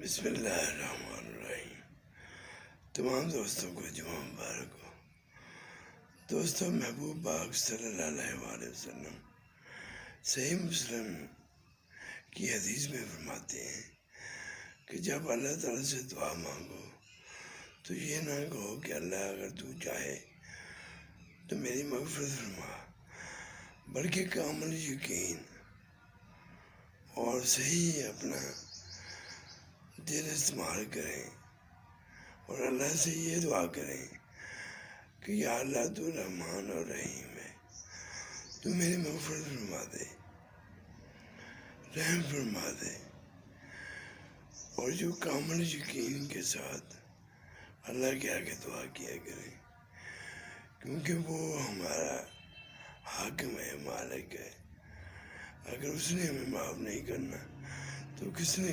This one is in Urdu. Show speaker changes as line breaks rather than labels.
بسم اللہ الرحمن الرحیم۔ تمام دوستوں کو جمعہ مبارک ہو۔ دوستوں، محبوب پاک صلی اللہ علیہ وسلم صحیح مسلم کی حدیث میں فرماتے ہیں کہ جب اللہ تعالیٰ سے دعا مانگو تو یہ نہ کہو کہ اللہ اگر تو چاہے تو میری مغفرت فرما، بلکہ کامل یقین اور صحیح اپنا دل استعمال کریں اور اللہ سے یہ دعا کریں کہ یا اللہ تو رحمان اور رحیم ہے، تو میری مغفرت فرما دے، رحم فرما دے، اور جو کامل یقین کے ساتھ اللہ کے آگے دعا کیا کریں، کیونکہ وہ ہمارا حاکم ہے، مالک ہے۔ اگر اس نے ہمیں معاف نہیں کرنا تو کس نے